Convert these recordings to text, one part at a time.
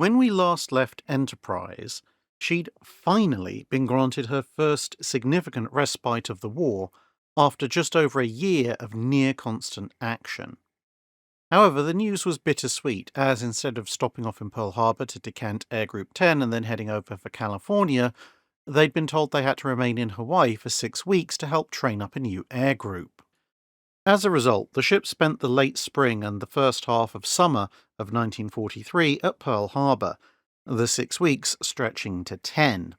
When we last left Enterprise, she'd finally been granted her first significant respite of the war after just over a year of near constant action. However, the news was bittersweet, as instead of stopping off in Pearl Harbor to decant Air Group 10 and then heading over for California, they'd been told they had to remain in Hawaii for 6 weeks to help train up a new air group. As a result, the ship spent the late spring and the first half of summer of 1943 at Pearl Harbor, the 6 weeks stretching to 10.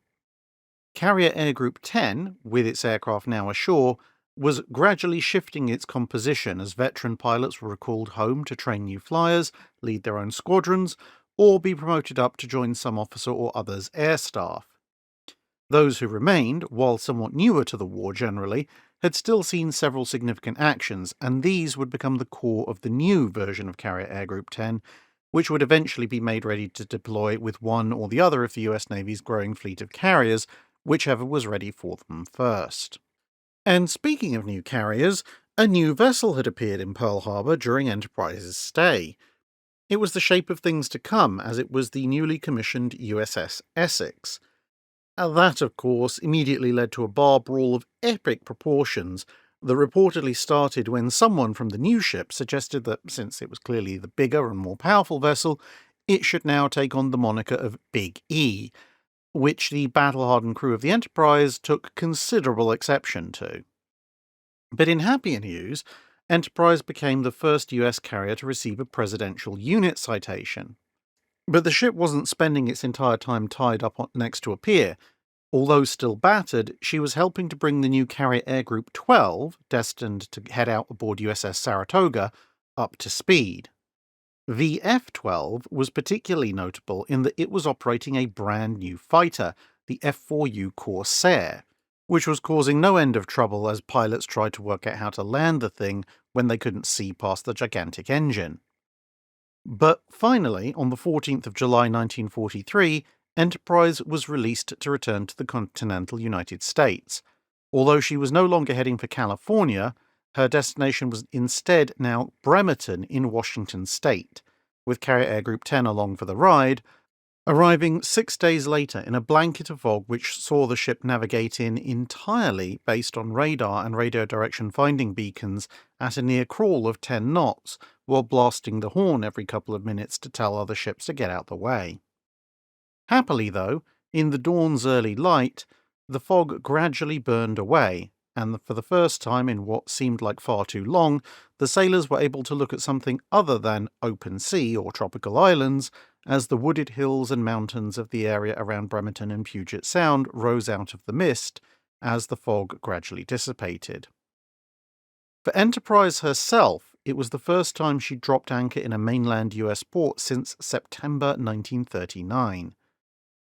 Carrier Air Group 10, with its aircraft now ashore, was gradually shifting its composition as veteran pilots were recalled home to train new flyers, lead their own squadrons, or be promoted up to join some officer or other's air staff. Those who remained, while somewhat newer to the war generally, had still seen several significant actions, and these would become the core of the new version of Carrier Air Group 10, which would eventually be made ready to deploy with one or the other of the US Navy's growing fleet of carriers, whichever was ready for them first. And speaking of new carriers, a new vessel had appeared in Pearl Harbor during Enterprise's stay. It was the shape of things to come, as it was the newly commissioned USS Essex. That, of course, immediately led to a bar brawl of epic proportions that reportedly started when someone from the new ship suggested that, since it was clearly the bigger and more powerful vessel, it should now take on the moniker of Big E, which the battle-hardened crew of the Enterprise took considerable exception to. But in happier news, Enterprise became the first US carrier to receive a Presidential Unit citation. But the ship wasn't spending its entire time tied up next to a pier. Although still battered, she was helping to bring the new Carrier Air Group 12, destined to head out aboard USS Saratoga, up to speed. The F-12 was particularly notable in that it was operating a brand new fighter, the F-4U Corsair, which was causing no end of trouble as pilots tried to work out how to land the thing when they couldn't see past the gigantic engine. But finally, on the 14th of July 1943, Enterprise was released to return to the continental United States. Although she was no longer heading for California, her destination was instead now Bremerton in Washington state, with Carrier Air Group 10 along for the ride, arriving 6 days later in a blanket of fog which saw the ship navigate in entirely based on radar and radio direction finding beacons at a near crawl of 10 knots, while blasting the horn every couple of minutes to tell other ships to get out the way. Happily, though, in the dawn's early light, the fog gradually burned away, and for the first time in what seemed like far too long, the sailors were able to look at something other than open sea or tropical islands, as the wooded hills and mountains of the area around Bremerton and Puget Sound rose out of the mist as the fog gradually dissipated. For Enterprise herself, it was the first time she dropped anchor in a mainland US port since September 1939.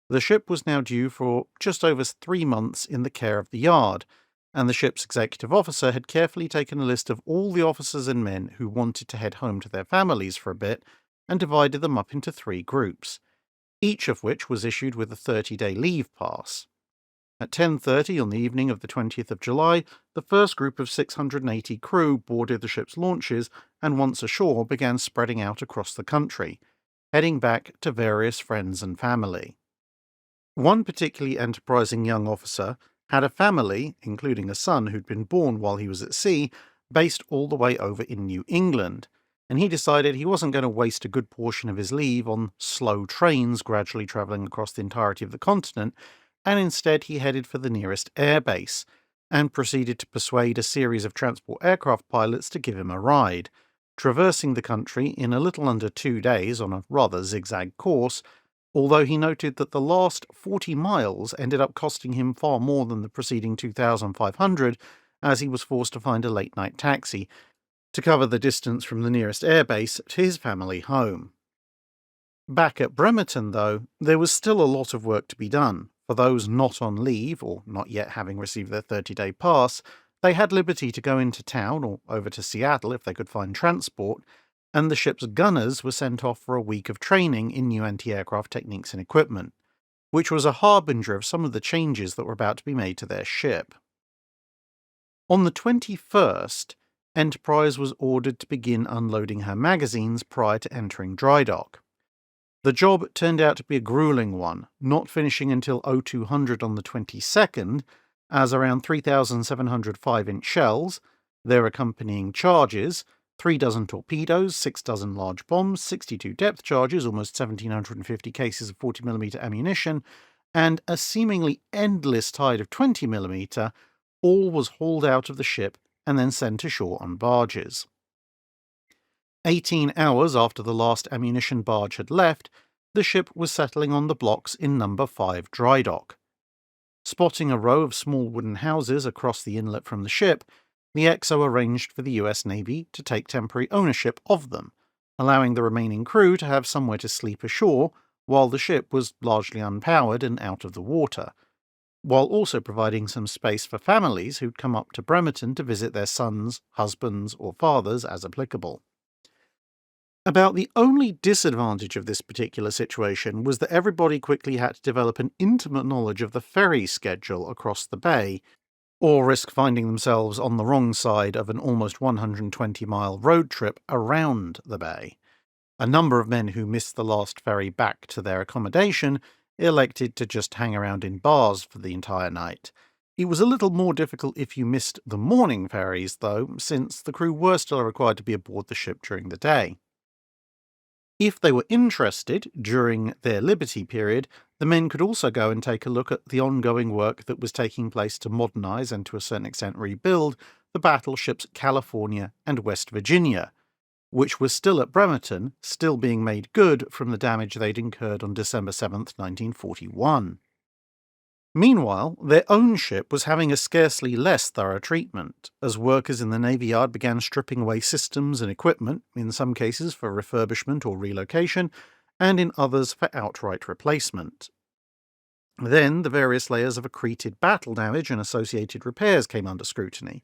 The ship was now due for just over 3 months in the care of the yard, and the ship's executive officer had carefully taken a list of all the officers and men who wanted to head home to their families for a bit and divided them up into 3 groups, each of which was issued with a 30-day leave pass. At 10:30 on the evening of the 20th of July, the first group of 680 crew boarded the ship's launches and once ashore began spreading out across the country, heading back to various friends and family. One particularly enterprising young officer had a family, including a son who'd been born while he was at sea, based all the way over in New England, and he decided he wasn't going to waste a good portion of his leave on slow trains gradually travelling across the entirety of the continent, and instead he headed for the nearest airbase, and proceeded to persuade a series of transport aircraft pilots to give him a ride, traversing the country in a little under 2 days on a rather zigzag course, although he noted that the last 40 miles ended up costing him far more than the preceding 2,500, as he was forced to find a late-night taxi to cover the distance from the nearest airbase to his family home. Back at Bremerton, though, there was still a lot of work to be done. For those not on leave, or not yet having received their 30-day pass, they had liberty to go into town or over to Seattle if they could find transport, and the ship's gunners were sent off for a week of training in new anti-aircraft techniques and equipment, which was a harbinger of some of the changes that were about to be made to their ship. On the 21st, Enterprise was ordered to begin unloading her magazines prior to entering dry dock. The job turned out to be a grueling one, not finishing until 0200 on the 22nd, as around 3,700 5-inch shells, their accompanying charges, 3 dozen torpedoes, 6 dozen large bombs, 62 depth charges, almost 1,750 cases of 40mm ammunition, and a seemingly endless tide of 20mm, all was hauled out of the ship and then sent ashore on barges. 18 hours after the last ammunition barge had left, the ship was settling on the blocks in number 5 dry dock. Spotting a row of small wooden houses across the inlet from the ship, the XO arranged for the US Navy to take temporary ownership of them, allowing the remaining crew to have somewhere to sleep ashore while the ship was largely unpowered and out of the water, while also providing some space for families who'd come up to Bremerton to visit their sons, husbands, or fathers as applicable. About the only disadvantage of this particular situation was that everybody quickly had to develop an intimate knowledge of the ferry schedule across the bay, or risk finding themselves on the wrong side of an almost 120-mile road trip around the bay. A number of men who missed the last ferry back to their accommodation elected to just hang around in bars for the entire night. It was a little more difficult if you missed the morning ferries, though, since the crew were still required to be aboard the ship during the day. If they were interested, during their liberty period, the men could also go and take a look at the ongoing work that was taking place to modernise and to a certain extent rebuild the battleships California and West Virginia, which were still at Bremerton, still being made good from the damage they'd incurred on December 7th, 1941. Meanwhile, their own ship was having a scarcely less thorough treatment, as workers in the Navy Yard began stripping away systems and equipment, in some cases for refurbishment or relocation, and in others for outright replacement. Then the various layers of accreted battle damage and associated repairs came under scrutiny.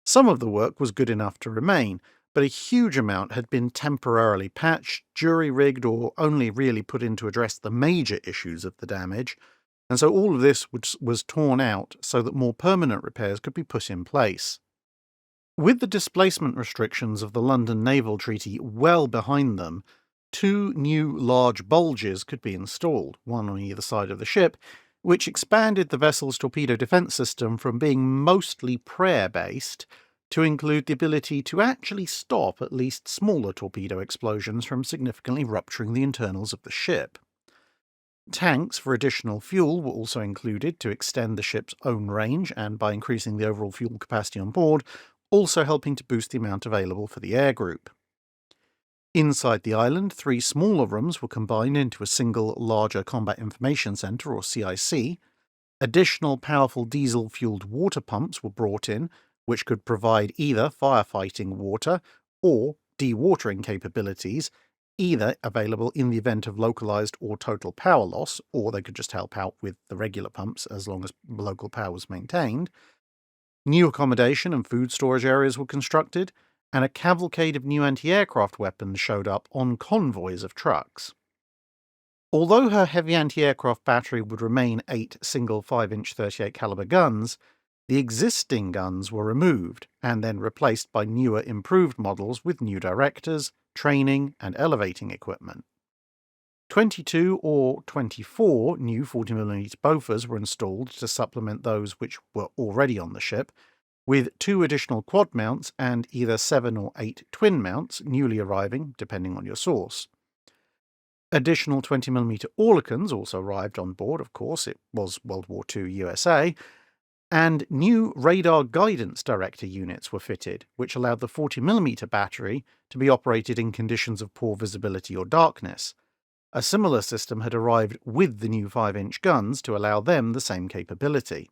Some of the work was good enough to remain, but a huge amount had been temporarily patched, jury-rigged, or only really put in to address the major issues of the damage, and so all of this was torn out so that more permanent repairs could be put in place. With the displacement restrictions of the London Naval Treaty well behind them, 2 new large bulges could be installed, one on either side of the ship, which expanded the vessel's torpedo defence system from being mostly prayer-based to include the ability to actually stop at least smaller torpedo explosions from significantly rupturing the internals of the ship. Tanks for additional fuel were also included to extend the ship's own range and, by increasing the overall fuel capacity on board, also helping to boost the amount available for the air group. Inside the island, 3 smaller rooms were combined into a single larger Combat Information Centre, or CIC. Additional powerful diesel-fueled water pumps were brought in, which could provide either firefighting water or dewatering capabilities, either available in the event of localized or total power loss, or they could just help out with the regular pumps as long as local power was maintained. New accommodation and food storage areas were constructed, and a cavalcade of new anti-aircraft weapons showed up on convoys of trucks. Although her heavy anti-aircraft battery would remain 8 single 5-inch 38 caliber guns, the existing guns were removed and then replaced by newer improved models with new directors, training, and elevating equipment. 22 or 24 new 40mm Bofors were installed to supplement those which were already on the ship, with 2 additional quad mounts and either 7 or 8 twin mounts newly arriving, depending on your source. Additional 20mm Oerlikons also arrived on board, of course, it was World War II USA, and new radar guidance director units were fitted, which allowed the 40mm battery to be operated in conditions of poor visibility or darkness. A similar system had arrived with the new 5-inch guns to allow them the same capability.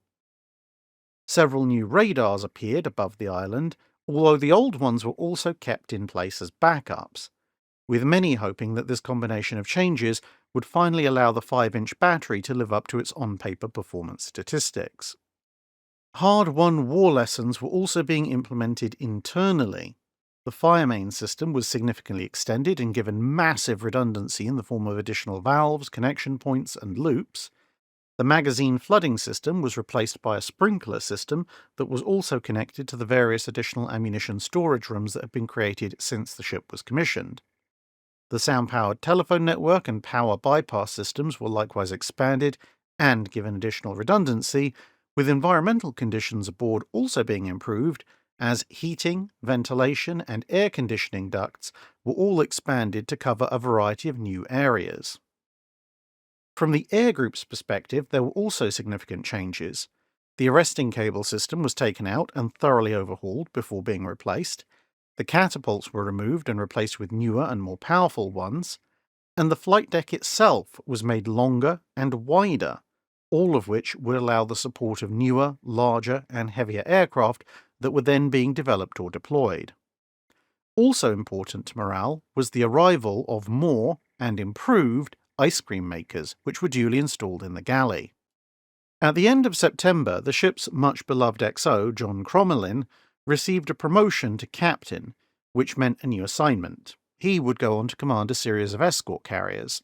Several new radars appeared above the island, although the old ones were also kept in place as backups, with many hoping that this combination of changes would finally allow the 5-inch battery to live up to its on-paper performance statistics. Hard-won war lessons were also being implemented internally. The fire main system was significantly extended and given massive redundancy in the form of additional valves, connection points, and loops. The magazine flooding system was replaced by a sprinkler system that was also connected to the various additional ammunition storage rooms that had been created since the ship was commissioned. The sound-powered telephone network and power bypass systems were likewise expanded and given additional redundancy, with environmental conditions aboard also being improved, as heating, ventilation, and air conditioning ducts were all expanded to cover a variety of new areas. From the air group's perspective, there were also significant changes. The arresting cable system was taken out and thoroughly overhauled before being replaced. The catapults were removed and replaced with newer and more powerful ones, and the flight deck itself was made longer and wider, all of which would allow the support of newer, larger, and heavier aircraft that were then being developed or deployed. Also important to morale was the arrival of more and improved ice cream makers, which were duly installed in the galley. At the end of September, the ship's much-beloved XO, John Crommelin, received a promotion to captain, which meant a new assignment. He would go on to command a series of escort carriers.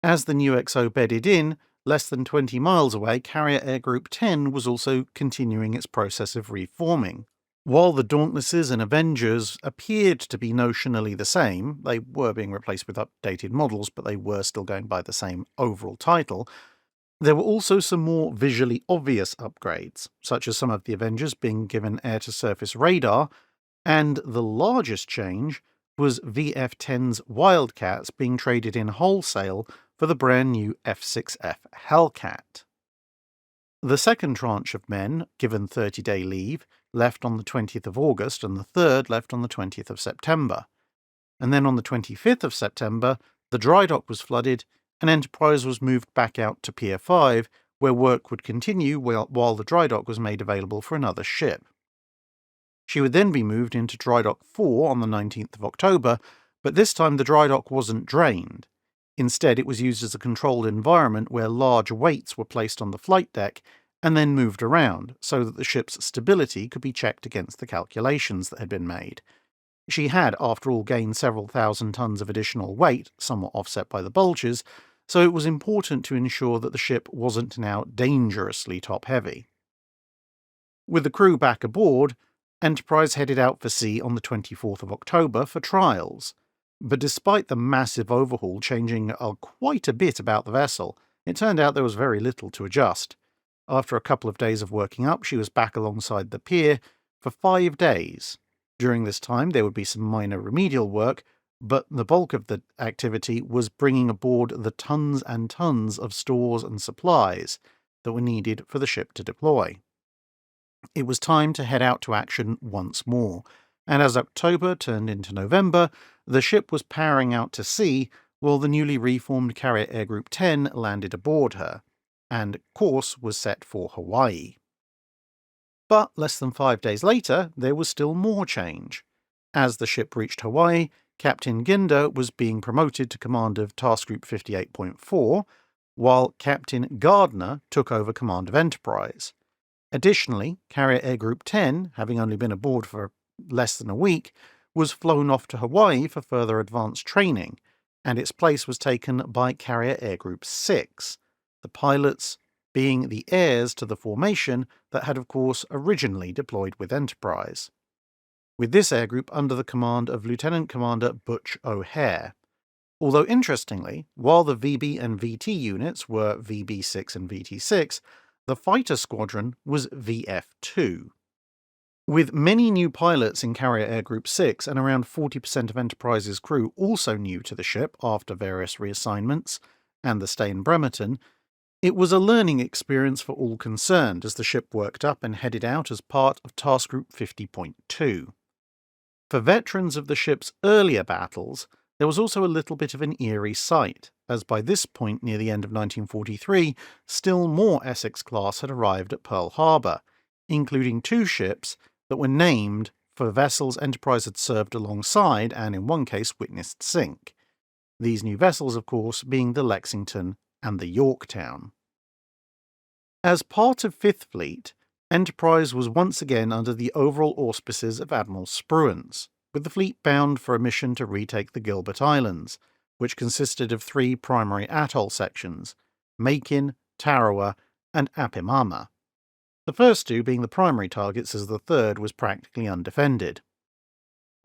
As the new XO bedded in, less than 20 miles away, Carrier Air Group 10 was also continuing its process of reforming. While the Dauntlesses and Avengers appeared to be notionally the same, they were being replaced with updated models, but they were still going by the same overall title, there were also some more visually obvious upgrades, such as some of the Avengers being given air-to-surface radar, and the largest change was VF-10's Wildcats being traded in wholesale for the brand new F-6F Hellcat. The second tranche of men, given 30-day leave, left on the 20th of August, and the third left on the 20th of September. And then on the 25th of September, the dry dock was flooded, and Enterprise was moved back out to Pier 5, where work would continue while the dry dock was made available for another ship. She would then be moved into Dry Dock 4 on the 19th of October, but this time the dry dock wasn't drained. Instead, it was used as a controlled environment where large weights were placed on the flight deck and then moved around so that the ship's stability could be checked against the calculations that had been made. She had, after all, gained several thousand tons of additional weight, somewhat offset by the bulges, so it was important to ensure that the ship wasn't now dangerously top-heavy. With the crew back aboard, Enterprise headed out for sea on the 24th of October for trials. But despite the massive overhaul changing quite a bit about the vessel, it turned out there was very little to adjust. After a couple of days of working up, she was back alongside the pier for 5 days. During this time, there would be some minor remedial work, but the bulk of the activity was bringing aboard the tons and tons of stores and supplies that were needed for the ship to deploy. It was time to head out to action once more, and as October turned into November, the ship was powering out to sea while the newly reformed Carrier Air Group 10 landed aboard her, and course was set for Hawaii. But less than 5 days later, there was still more change. As the ship reached Hawaii, Captain Ginder was being promoted to command of Task Group 58.4, while Captain Gardner took over command of Enterprise. Additionally, Carrier Air Group 10, having only been aboard for less than a week, was flown off to Hawaii for further advanced training, and its place was taken by Carrier Air Group 6, the pilots being the heirs to the formation that had of course originally deployed with Enterprise. With this air group under the command of Lieutenant Commander Butch O'Hare. Although interestingly, while the VB and VT units were VB6 and VT6, the fighter squadron was VF2. With many new pilots in Carrier Air Group 6 and around 40% of Enterprise's crew also new to the ship after various reassignments and the stay in Bremerton, it was a learning experience for all concerned as the ship worked up and headed out as part of Task Group 50.2. For veterans of the ship's earlier battles, there was also a little bit of an eerie sight, as by this point near the end of 1943, still more Essex-class had arrived at Pearl Harbor, including 2 ships that were named for vessels Enterprise had served alongside and in one case witnessed sink. These new vessels, of course, being the Lexington and the Yorktown. As part of Fifth Fleet, Enterprise was once again under the overall auspices of Admiral Spruance, with the fleet bound for a mission to retake the Gilbert Islands, which consisted of 3 primary atoll sections, Makin, Tarawa, and Apimama. The first 2 being the primary targets as the third was practically undefended.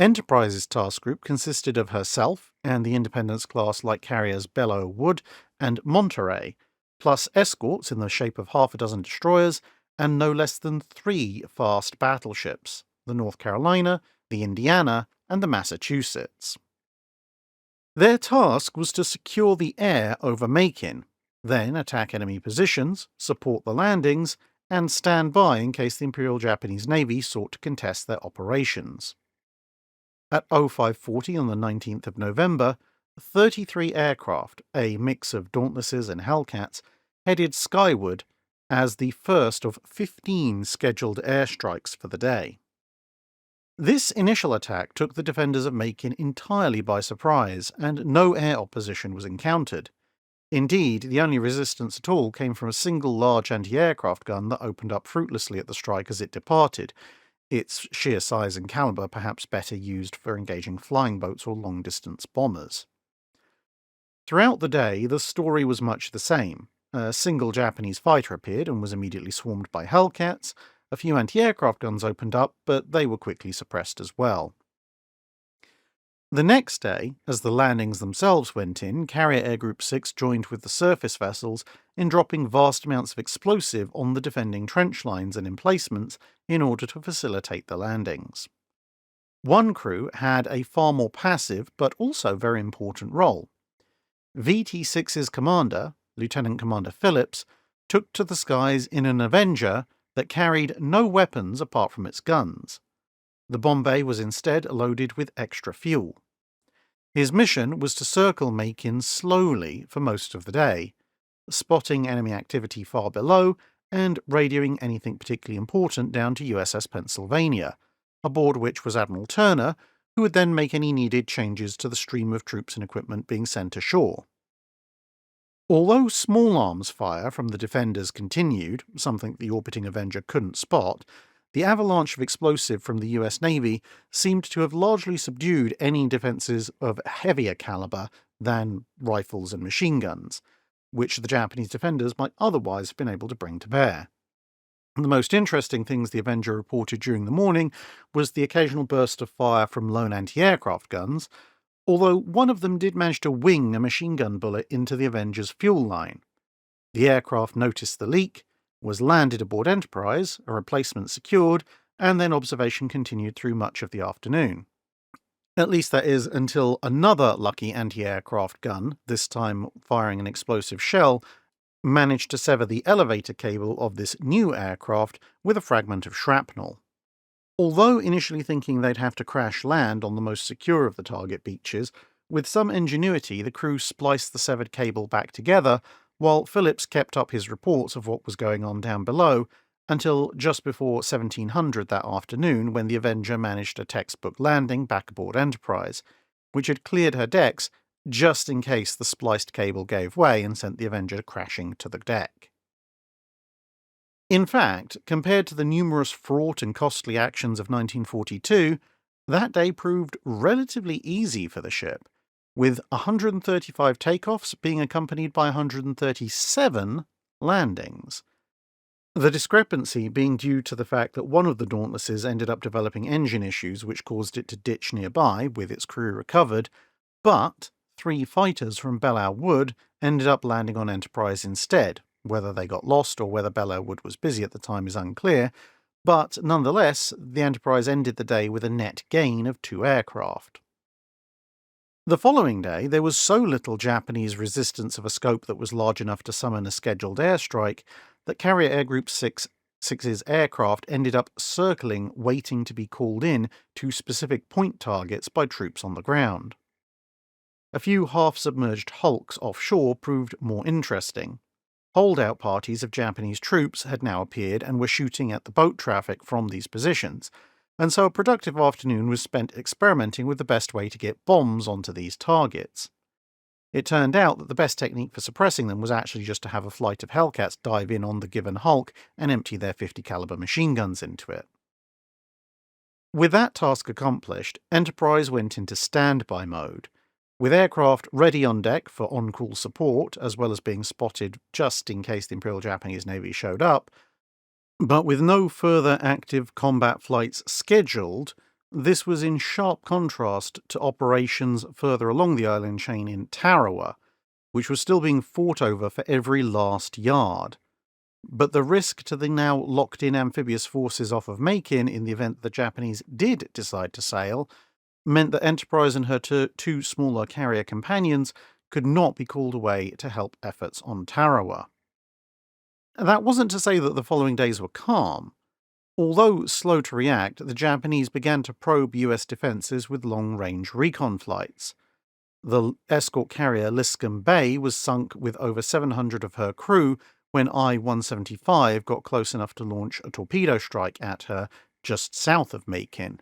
Enterprise's task group consisted of herself and the Independence-class light carriers Belleau Wood and Monterey, plus escorts in the shape of half a dozen destroyers and no less than 3 fast battleships, the North Carolina, the Indiana, and the Massachusetts. Their task was to secure the air over Makin, then attack enemy positions, support the landings, and stand by in case the Imperial Japanese Navy sought to contest their operations. At 0540 on the 19th of November, 33 aircraft, a mix of Dauntlesses and Hellcats, headed skyward as the first of 15 scheduled airstrikes for the day. This initial attack took the defenders of Makin entirely by surprise, and no air opposition was encountered. Indeed, the only resistance at all came from a single large anti-aircraft gun that opened up fruitlessly at the strike as it departed, its sheer size and caliber perhaps better used for engaging flying boats or long-distance bombers. Throughout the day, the story was much the same. A single Japanese fighter appeared and was immediately swarmed by Hellcats. A few anti-aircraft guns opened up, but they were quickly suppressed as well. The next day, as the landings themselves went in, Carrier Air Group 6 joined with the surface vessels in dropping vast amounts of explosive on the defending trench lines and emplacements in order to facilitate the landings. One crew had a far more passive but also very important role. VT-6's commander, Lieutenant Commander Phillips, took to the skies in an Avenger that carried no weapons apart from its guns. The bomb bay was instead loaded with extra fuel. His mission was to circle Makin slowly for most of the day, spotting enemy activity far below and radioing anything particularly important down to USS Pennsylvania, aboard which was Admiral Turner, who would then make any needed changes to the stream of troops and equipment being sent ashore. Although small arms fire from the defenders continued, something the orbiting Avenger couldn't spot, the avalanche of explosive from the US Navy seemed to have largely subdued any defences of heavier caliber than rifles and machine guns, which the Japanese defenders might otherwise have been able to bring to bear. The most interesting things the Avenger reported during the morning was the occasional burst of fire from lone anti-aircraft guns, although one of them did manage to wing a machine gun bullet into the Avenger's fuel line. The aircraft noticed the leak, was landed aboard Enterprise, a replacement secured, and then observation continued through much of the afternoon. At least that is until another lucky anti-aircraft gun, this time firing an explosive shell, managed to sever the elevator cable of this new aircraft with a fragment of shrapnel. Although initially thinking they'd have to crash land on the most secure of the target beaches, with some ingenuity the crew spliced the severed cable back together, while Phillips kept up his reports of what was going on down below, until just before 1700 that afternoon when the Avenger managed a textbook landing back aboard Enterprise, which had cleared her decks just in case the spliced cable gave way and sent the Avenger crashing to the deck. In fact, compared to the numerous fraught and costly actions of 1942, that day proved relatively easy for the ship, with 135 takeoffs being accompanied by 137 landings. The discrepancy being due to the fact that one of the Dauntlesses ended up developing engine issues which caused it to ditch nearby with its crew recovered, but 3 fighters from Belleau Wood ended up landing on Enterprise instead. Whether they got lost or whether Belleau Wood was busy at the time is unclear, but nonetheless, the Enterprise ended the day with a net gain of 2 aircraft. The following day, there was so little Japanese resistance of a scope that was large enough to summon a scheduled airstrike that Carrier Air Group 6's aircraft ended up circling, waiting to be called in to specific point targets by troops on the ground. A few half-submerged hulks offshore proved more interesting. Holdout parties of Japanese troops had now appeared and were shooting at the boat traffic from these positions, and so a productive afternoon was spent experimenting with the best way to get bombs onto these targets. It turned out that the best technique for suppressing them was actually just to have a flight of Hellcats dive in on the given hulk and empty their 50 caliber machine guns into it. With that task accomplished, Enterprise went into standby mode, with aircraft ready on deck for on-call support, as well as being spotted just in case the Imperial Japanese Navy showed up, but with no further active combat flights scheduled, This was in sharp contrast to operations further along the island chain in Tarawa, which was still being fought over for every last yard. But the risk to the now locked-in amphibious forces off of Makin in the event the Japanese did decide to sail meant that Enterprise and her two smaller carrier companions could not be called away to help efforts on Tarawa. That wasn't to say that the following days were calm. Although slow to react, the Japanese began to probe US defences with long-range recon flights. The escort carrier Liscombe Bay was sunk with over 700 of her crew when I-175 got close enough to launch a torpedo strike at her just south of Makin.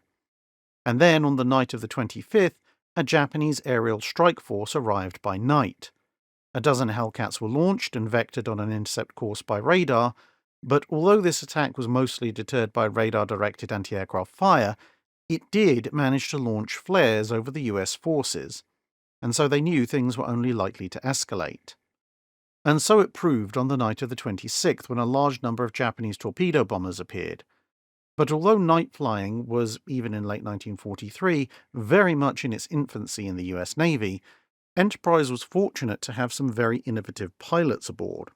And then, on the night of the 25th, a Japanese aerial strike force arrived by night. A dozen Hellcats were launched and vectored on an intercept course by radar, but although this attack was mostly deterred by radar-directed anti-aircraft fire, it did manage to launch flares over the US forces, and so they knew things were only likely to escalate. And so it proved on the night of the 26th when a large number of Japanese torpedo bombers appeared. But although night flying was, even in late 1943, very much in its infancy in the US Navy, Enterprise was fortunate to have some very innovative pilots aboard.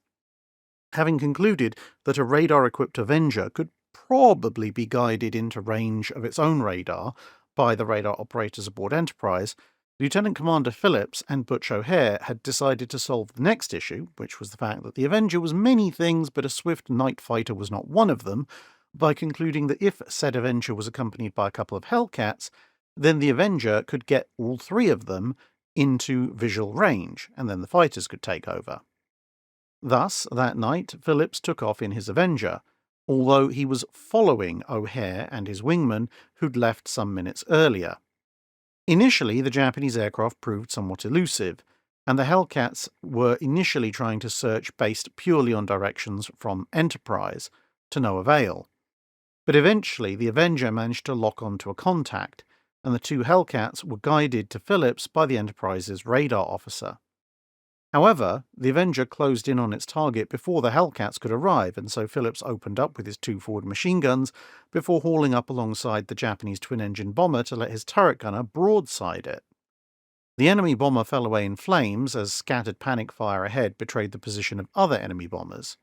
Having concluded that a radar-equipped Avenger could probably be guided into range of its own radar by the radar operators aboard Enterprise, Lieutenant Commander Phillips and Butch O'Hare had decided to solve the next issue, which was the fact that the Avenger was many things, but a swift night fighter was not one of them, by concluding that if said Avenger was accompanied by a couple of Hellcats, then the Avenger could get all three of them into visual range, and then the fighters could take over. Thus, that night, Phillips took off in his Avenger, although he was following O'Hare and his wingman, who'd left some minutes earlier. Initially, the Japanese aircraft proved somewhat elusive, and the Hellcats were initially trying to search based purely on directions from Enterprise, to no avail. But eventually, the Avenger managed to lock onto a contact, and the two Hellcats were guided to Phillips by the Enterprise's radar officer. However, the Avenger closed in on its target before the Hellcats could arrive, and so Phillips opened up with his two forward machine guns before hauling up alongside the Japanese twin-engine bomber to let his turret gunner broadside it. The enemy bomber fell away in flames as scattered panic fire ahead betrayed the position of other enemy bombers.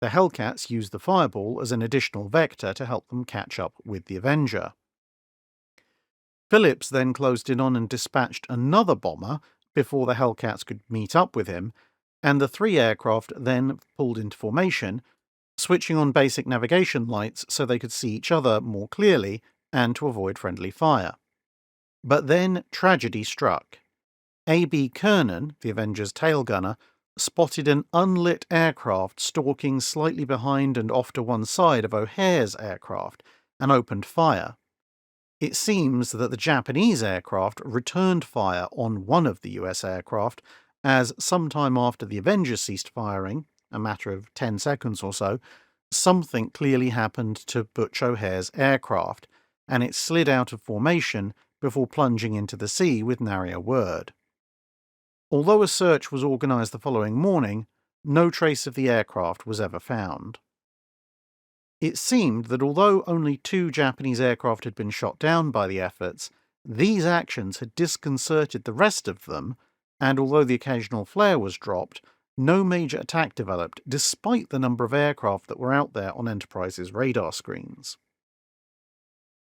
The Hellcats used the fireball as an additional vector to help them catch up with the Avenger. Phillips then closed in on and dispatched another bomber before the Hellcats could meet up with him, and the three aircraft then pulled into formation, switching on basic navigation lights so they could see each other more clearly and to avoid friendly fire. But then tragedy struck. A.B. Kernan, the Avenger's tail gunner, spotted an unlit aircraft stalking slightly behind and off to one side of O'Hare's aircraft and opened fire. It seems that the Japanese aircraft returned fire on one of the US aircraft, as sometime after the Avenger ceased firing, a matter of 10 seconds or so, something clearly happened to Butch O'Hare's aircraft, and it slid out of formation before plunging into the sea with nary a word. Although a search was organised the following morning, no trace of the aircraft was ever found. It seemed that although only 2 Japanese aircraft had been shot down by the efforts, these actions had disconcerted the rest of them, and although the occasional flare was dropped, no major attack developed despite the number of aircraft that were out there on Enterprise's radar screens.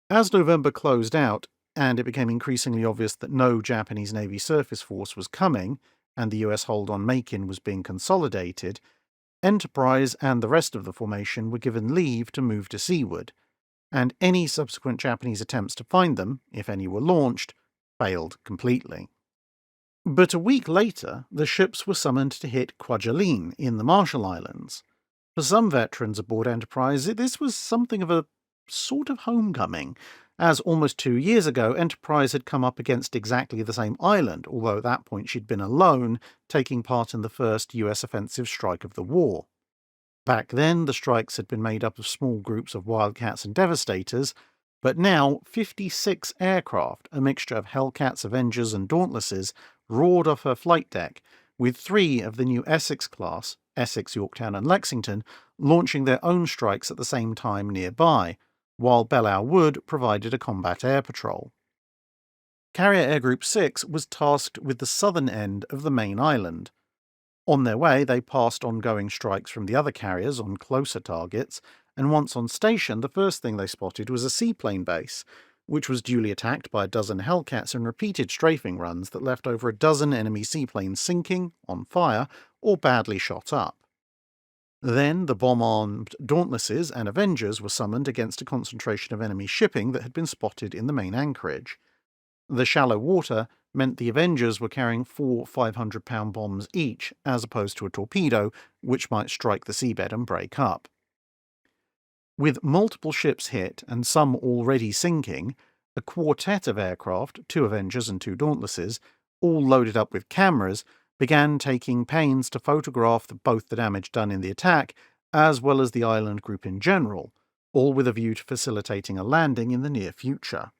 As November closed out, and it became increasingly obvious that no Japanese Navy surface force was coming, and the US hold on Makin was being consolidated, Enterprise and the rest of the formation were given leave to move to seaward, and any subsequent Japanese attempts to find them, if any were launched, failed completely. But a week later, the ships were summoned to hit Kwajalein in the Marshall Islands. For some veterans aboard Enterprise, this was something of a sort of homecoming, as almost 2 years ago Enterprise had come up against exactly the same island, although at that point she'd been alone, taking part in the first US offensive strike of the war. Back then, the strikes had been made up of small groups of Wildcats and Devastators, but now 56 aircraft, a mixture of Hellcats, Avengers and Dauntlesses, roared off her flight deck, with 3 of the new Essex class, Essex, Yorktown and Lexington, launching their own strikes at the same time nearby, while Belleau Wood provided a combat air patrol. Carrier Air Group 6 was tasked with the southern end of the main island. On their way, they passed ongoing strikes from the other carriers on closer targets, and once on station, the first thing they spotted was a seaplane base, which was duly attacked by a dozen Hellcats in repeated strafing runs that left over a dozen enemy seaplanes sinking, on fire, or badly shot up. Then the bomb-armed Dauntlesses and Avengers were summoned against a concentration of enemy shipping that had been spotted in the main anchorage. The shallow water meant the Avengers were carrying 4 500-pound bombs each, as opposed to a torpedo, which might strike the seabed and break up. With multiple ships hit and some already sinking, a quartet of aircraft, 2 Avengers and 2 Dauntlesses, all loaded up with cameras, began taking pains to photograph both the damage done in the attack as well as the island group in general, all with a view to facilitating a landing in the near future.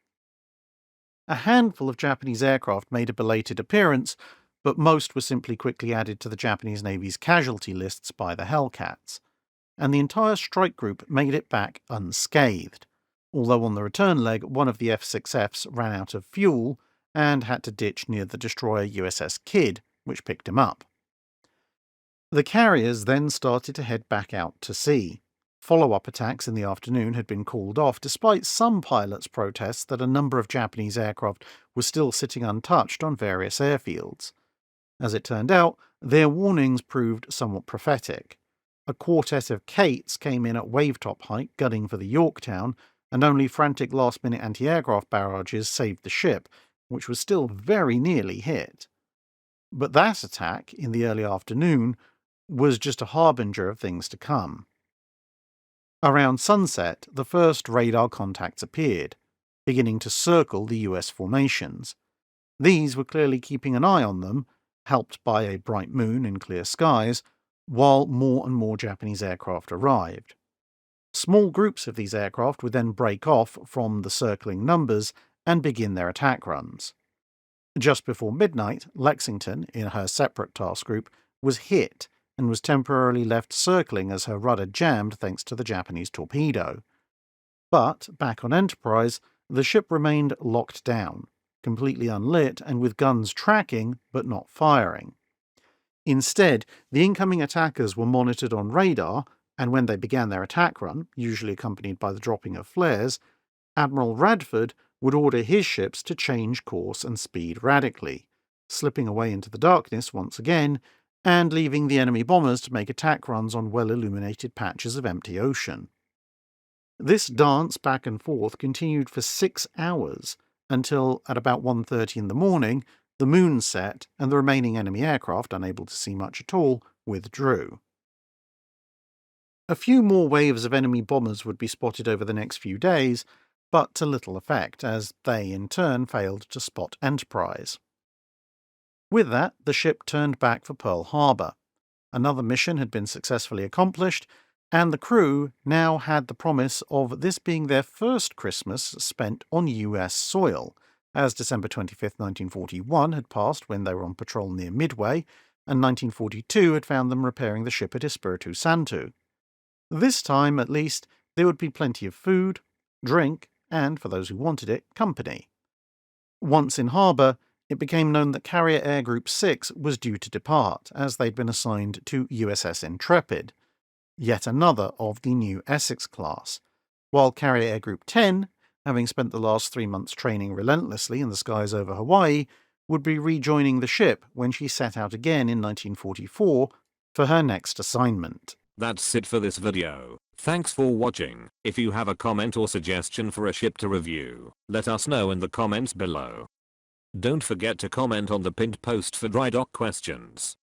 A handful of Japanese aircraft made a belated appearance, but most were simply quickly added to the Japanese Navy's casualty lists by the Hellcats, and the entire strike group made it back unscathed, although on the return leg one of the F-6Fs ran out of fuel and had to ditch near the destroyer USS Kidd, which picked him up. The carriers then started to head back out to sea. Follow-up attacks in the afternoon had been called off, despite some pilots' protests that a number of Japanese aircraft were still sitting untouched on various airfields. As it turned out, their warnings proved somewhat prophetic. A quartet of Kates came in at wave-top height, gunning for the Yorktown, and only frantic last-minute anti-aircraft barrages saved the ship, which was still very nearly hit. But that attack, in the early afternoon, was just a harbinger of things to come. Around sunset, the first radar contacts appeared, beginning to circle the US formations. These were clearly keeping an eye on them, helped by a bright moon and clear skies, while more and more Japanese aircraft arrived. Small groups of these aircraft would then break off from the circling numbers and begin their attack runs. Just before midnight, Lexington, in her separate task group, was hit and was temporarily left circling as her rudder jammed thanks to the Japanese torpedo. But, back on Enterprise, the ship remained locked down, completely unlit and with guns tracking but not firing. Instead, the incoming attackers were monitored on radar, and when they began their attack run, usually accompanied by the dropping of flares, Admiral Radford would order his ships to change course and speed radically, slipping away into the darkness once again, and leaving the enemy bombers to make attack runs on well-illuminated patches of empty ocean. This dance back and forth continued for 6 hours, until, at about 1:30 in the morning, the moon set and the remaining enemy aircraft, unable to see much at all, withdrew. A few more waves of enemy bombers would be spotted over the next few days, but to little effect, as they in turn failed to spot Enterprise. With that, the ship turned back for Pearl Harbor. Another mission had been successfully accomplished, and the crew now had the promise of this being their first Christmas spent on US soil, as December 25, 1941 had passed when they were on patrol near Midway, and 1942 had found them repairing the ship at Espiritu Santo. This time, at least, there would be plenty of food, drink, and, for those who wanted it, company. Once in harbour, it became known that Carrier Air Group 6 was due to depart, as they'd been assigned to USS Intrepid, yet another of the new Essex class, while Carrier Air Group 10, having spent the last 3 months training relentlessly in the skies over Hawaii, would be rejoining the ship when she set out again in 1944 for her next assignment. That's it for this video. Thanks for watching. If you have a comment or suggestion for a ship to review, let us know in the comments below. Don't forget to comment on the pinned post for dry dock questions.